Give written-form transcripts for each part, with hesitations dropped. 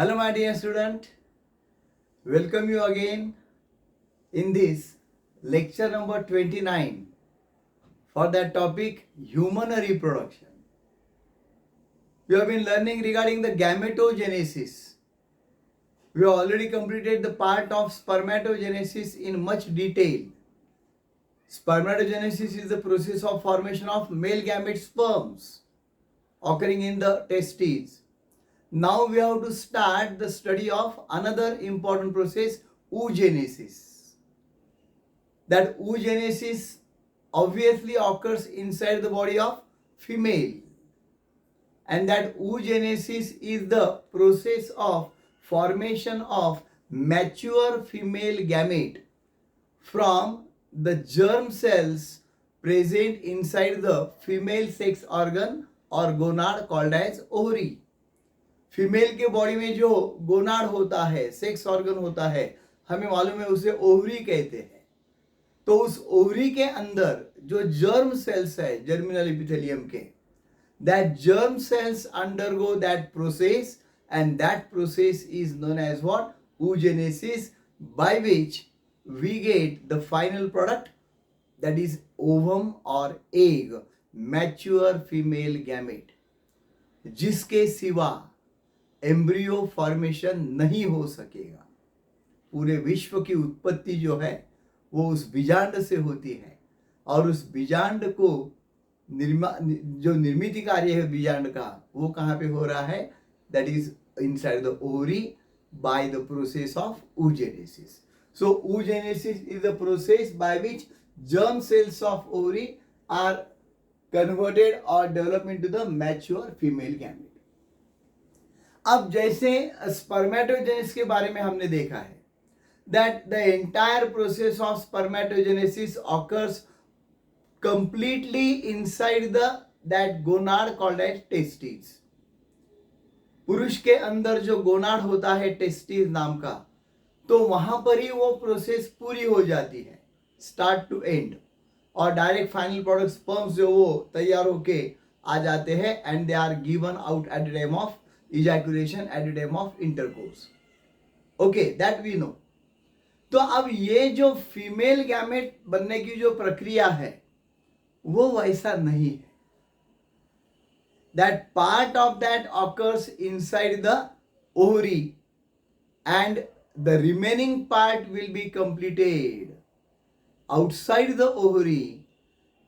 Hello, my dear student. Welcome you again in this lecture number 29 for that topic human reproduction. We have been learning regarding the gametogenesis. We have already completed the part of spermatogenesis in much detail. Spermatogenesis is the process of formation of male gamete sperms occurring in the testes. Now we have to start the study of another important process, oogenesis. That oogenesis obviously occurs inside the body of female, and that oogenesis is the process of formation of mature female gamete from the germ cells present inside the female sex organ or gonad called as ovary. Female के body में जो gonad होता है, sex organ होता है, हमें मालूम है उसे ओवरी कहते हैं. तो उस ओवरी के अंदर जो जर्म सेल्स है जर्मिनल एपिथेलियम के, that germ cells undergo that process and that process is known as what? oogenesis, by which we get the final product, that is ovum or egg, mature female gamete, जिसके सिवा embryo formation नहीं हो सकेगा. पूरे विश्व की उत्पत्ति जो है वो उस बीजांड से होती है, और उस बीजांड को जो निर्मित कार्य है बीजांड का, वो कहाँ पे हो रहा है? That is inside the ovary by the process of oogenesis. So oogenesis is the process by which germ cells of ovary are converted or develop into the mature female gamete. अब जैसे स्पर्मेटोजेनेसिस के बारे में हमने देखा है, that the entire process of spermatogenesis occurs completely inside the that gonad called as testis. पुरुष के अंदर जो गोनाड होता है टेस्टिस नाम का, तो वहां पर ही वो प्रोसेस पूरी हो जाती है स्टार्ट टू एंड, और डायरेक्ट फाइनल प्रोडक्ट स्पर्म्स जो वो तैयार होके आ जाते हैं and they are given out at the time of ejaculation at the time of intercourse. Okay, that we know. तो अब ये जो फीमेल गैमेट बनने की जो प्रक्रिया है वो वैसा नहीं है. That part of that occurs inside the ovary and the remaining part will be completed outside the ovary,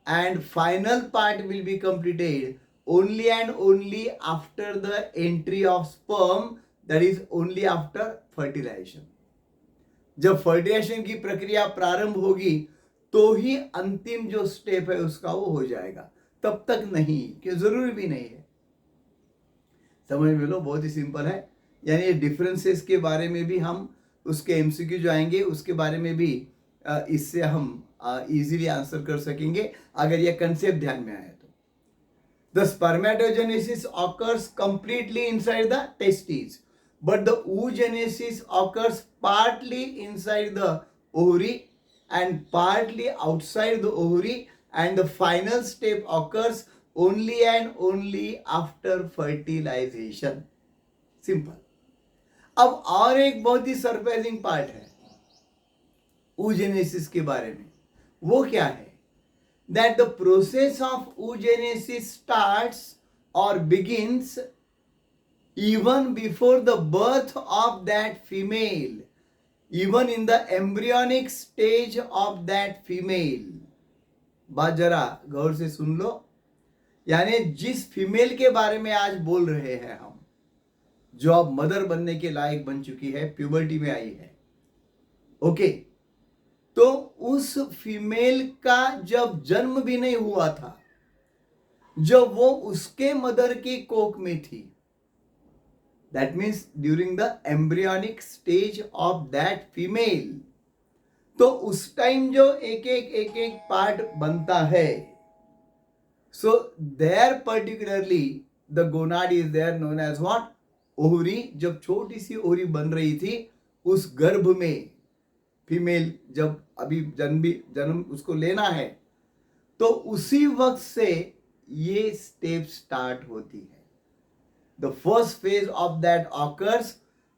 and final part will be completed only and only after the entry of sperm, that is only after fertilization. जब fertilisation की प्रक्रिया प्रारंभ होगी तो ही अंतिम जो step है उसका वो हो जाएगा, तब तक नहीं, कि जरूरी भी नहीं है. समझ में लो, बहुत ही सिंपल है. यानी ये डिफरेंसेस के बारे में भी हम उसके एमसीक्यू जो आएंगे उसके बारे में भी इससे हम इजीली आंसर कर सकेंगे अगर ये कंसेप्ट ध्यान में आए. The spermatogenesis occurs completely inside the testes, but the oogenesis occurs partly inside the ovary and partly outside the ovary, and the final step occurs only and only after fertilization. Simple. अब और एक बहुत ही surprising part है oogenesis के बारे में. वो क्या है? That the process of oogenesis starts or begins even before the birth of that female, even in the embryonic stage of that female. बात जरा गौर से सुन लो. यानी जिस फीमेल के बारे में आज बोल रहे हैं हम, जो अब मदर बनने के लायक बन चुकी है, प्यूबर्टी में आई है, ओके, तो उस फीमेल का जब जन्म भी नहीं हुआ था, जब वो उसके मदर की कोख में थी, that means during the embryonic stage of that female, तो उस टाइम जो एक एक पार्ट बनता है, so there particularly the gonad is there known as what? Ovary. जब छोटी सी ओवरी बन रही थी उस गर्भ में, फीमेल जब अभी जन्म उसको लेना है, तो उसी वक्त से ये स्टेप स्टार्ट होती है. The first phase of that occurs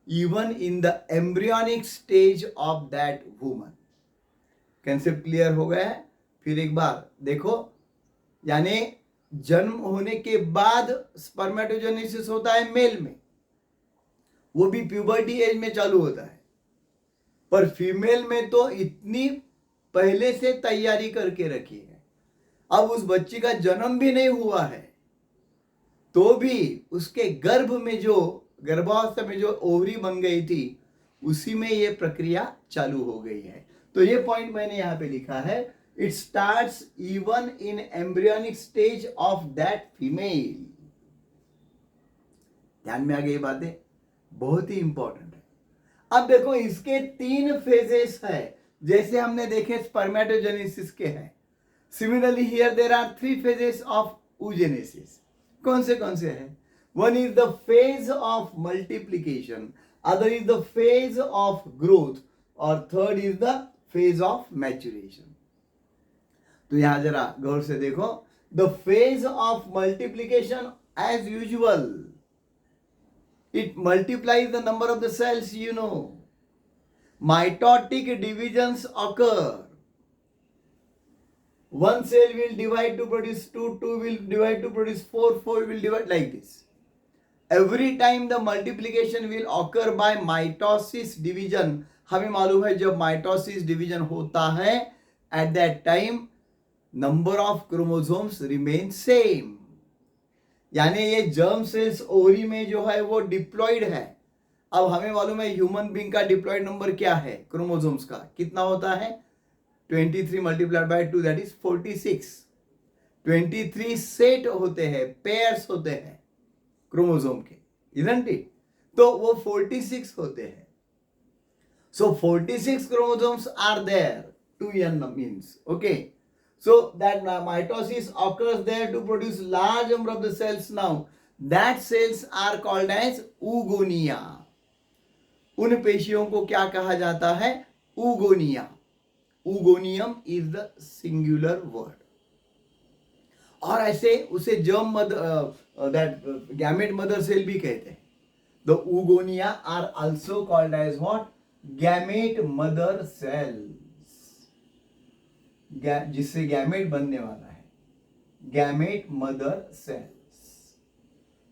even in the embryonic stage of that woman. Concept clear हो गया है? फिर एक बार देखो, यानी जन्म होने के बाद स्पर्मेटोजेनेसिस होता है मेल में, वो भी प्यूबर्टी एज में चालू होता है, पर फीमेल में तो इतनी पहले से तैयारी करके रखी है। अब उस बच्ची का जन्म भी नहीं हुआ है तो भी उसके गर्भ में जो गर्भावस्था में जो ओवरी बन गई थी उसी में ये प्रक्रिया चालू हो गई है। तो ये पॉइंट मैंने यहां पे लिखा है, it starts even in embryonic stage of that female. ध्यान में आ गई बातें, बहुत ही इंपॉर्टेंट है। अब देखो इसके 3 फेजेस है, जैसे हमने देखे स्पर्मेटोजेनेसिस के हैं। Similarly here there are 3 phases of oogenesis। कौन से हैं? One is the phase of multiplication, other is the phase of growth, और third is the phase of maturation। तो यहां जरा गौर से देखो, the phase of multiplication as usual, it multiplies the number of the cells, you know. Mitotic divisions occur. One cell will divide to produce 2, 2 will divide to produce 4, 4 will divide, like this. Every time the multiplication will occur by mitosis division। हमें मालूम है जब mitosis division होता है, at that time number of chromosomes remain same। यानी ये germ cells ovary में जो है वो डिप्लॉयड है। अब हमें मालूम है ह्यूमन बीइंग का डिप्लॉयड नंबर क्या है क्रोमोसोम्स का, कितना होता है? 23 multiplied by 2 that is 46। 23 set होते हैं, पेयर्स होते हैं क्रोमोसोम के, इजंट इट? तो वो 46 होते हैं। सो 46 chromosomes are there, 2n means, okay? So that mitosis occurs there to produce large number of the cells now. That cells are called as oogonia। उन पेशियों को क्या कहा जाता है? oogonia। oogoniyam is the singular word। और ऐसे उसे germ mother that gamete mother cell भी कहते हैं। The oogonia are also called as what? Gamete mother cells। जिससे गैमेट बनने वाला है, gamete mother cells.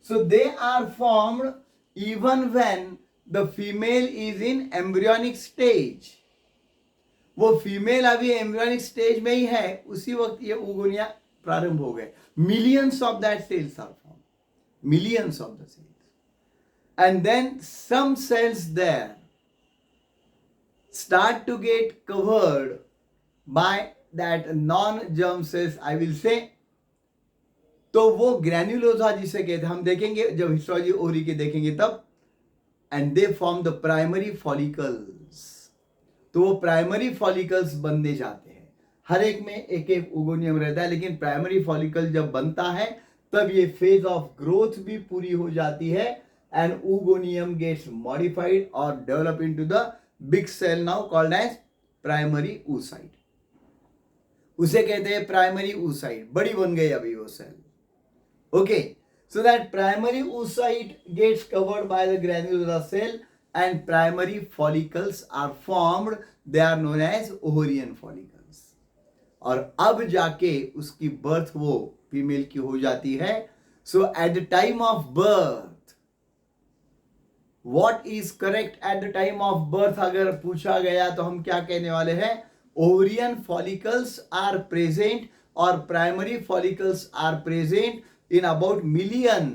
So they are formed even when the female is in embryonic stage. वो female अभी embryonic stage में ही है, उसी वक्त ये oogonia प्रारंभ हो गए। Millions of that cells are form, millions of the cells, and then some cells there start to get covered by that non-germ cells, I will say। तो वो ग्रैन्युलोसा जिसे कहते हैं, हम देखेंगे जब हिस्टोलॉजी ओवरी के देखेंगे तब। And they form the primary follicles. तो वो प्राइमरी फॉलिकल्स बनने जाते हैं। हर एक में एक एक oogonia रहता है, लेकिन प्राइमरी फॉलिकल जब बनता है तब ये फेज ऑफ ग्रोथ भी पूरी हो जाती है, एंड ओगोनियम गेट्स मॉडिफाइड और develop into the big cell now called as primary oocyte। उसे कहते हैं प्राइमरी oocyte, बड़ी बन गई अभी वो cell. Okay, so that primary oocyte gets covered by the granular cell and primary follicles are formed, they are known as ovarian follicles. और अब जाके उसकी बर्थ वो फीमेल की हो जाती है। So at the time of birth, what is correct at the time of birth अगर पूछा गया तो हम क्या कहने वाले हैं? ओवरियन फॉलिकल्स आर प्रेजेंट और primary follicles are present in about million.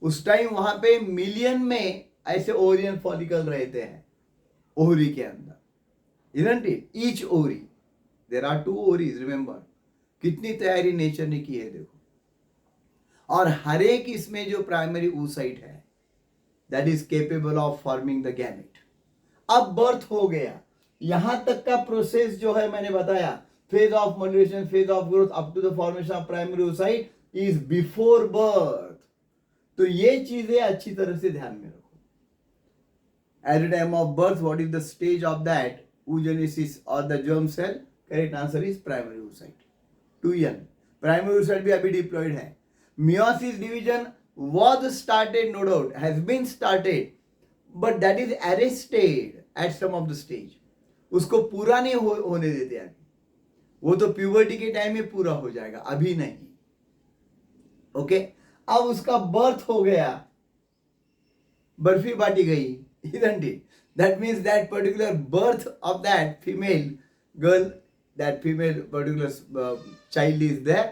उस टाइम वहां पे मिलियन में ऐसे ओवरियन फॉलिकल रहते हैं ओवरी के अंदर, isn't it? Each ovary, there are 2 ovaries, remember। कितनी तैयारी नेचर ने की है देखो। और हर एक इसमें जो प्राइमरी oocyte है that is capable of forming the gamete। अब बर्थ हो गया, यहां तक का प्रोसेस जो है मैंने बताया, phase of multiplication, phase of growth up to the formation of primary oocyte is before birth. तो ये चीजें अच्छी तरह से ध्यान में रखो। At the time of birth what is the stage of that oogenesis और the germ cell? Correct answer is primary oocyte, 2n। Primary oocyte भी अभी डिप्लॉयड है। Meiosis division was started, no doubt, has been started but that is arrested at some of the stage. उसको पूरा नहीं होने देते अभी. वो तो प्यूबर्टी के टाइम में पूरा हो जाएगा, अभी नहीं. ओके अब उसका बर्थ हो गया, बर्फी बाटी गई, isn't it? That means that particular birth of that female girl, that female particular child is there,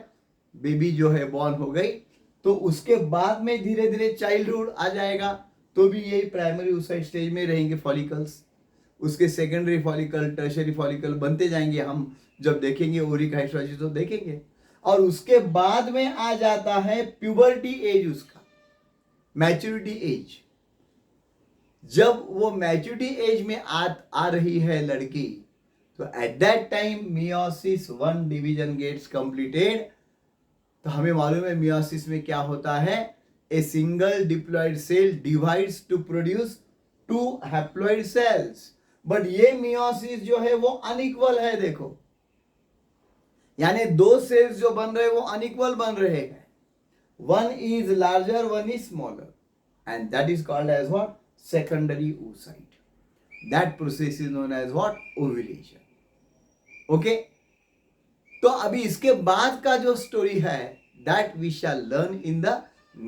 baby जो है बॉर्न हो गई. तो उसके बाद में धीरे धीरे चाइल्डहुड आ जाएगा, तो भी यही प्राइमरी उस स्टेज में रहेंगे फॉलिकल्स. उसके सेकेंडरी फॉलिकल, टर्शरी फॉलिकल बनते जाएंगे. हम जब देखेंगे ओरिक हाइड्रोलाइसिस तो देखेंगे. और उसके बाद में आ जाता है प्यूबर्टी एज, उसका मैच्योरिटी एज. जब वो मैच्योरिटी एज में आ रही है लड़की, तो at that time meiosis 1 division gets completed. तो हमें मालूम है मियोसिस में क्या होता है, a single diploid cell divides to produce 2 haploid cells. But ये मियोसिस जो है वो अनइक्वल है. देखो, यानी 2 सेल्स जो बन रहे हैं वो अनइक्वल बन रहे हैं. One is larger, one is smaller, and that is called as what, secondary oocyte. That process is known as what, ovulation. Okay, तो अभी इसके बाद का जो स्टोरी है that we shall learn in the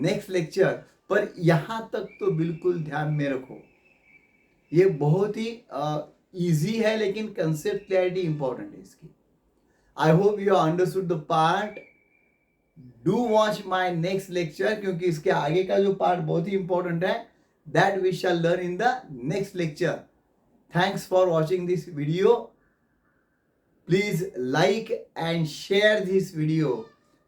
next lecture. पर यहां तक तो बिल्कुल ध्यान में रखो, ये बहुत ही इजी है, लेकिन कंसेप्ट क्लैरिटी इंपॉर्टेंट है इसकी. I hope you understood the part. Do watch my next lecture, क्योंकि इसके आगे का जो पार्ट बहुत ही इंपॉर्टेंट है. That we shall learn in the next lecture. Thanks for watching this video. Please like and share this video.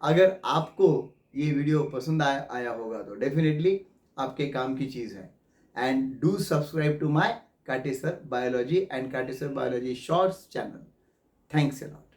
अगर आपको ये वीडियो पसंद आया होगा तो डेफिनेटली आपके काम की चीज़ है. And do subscribe to my Katesar Biology and Katesar Biology Shorts channel. Thanks a lot.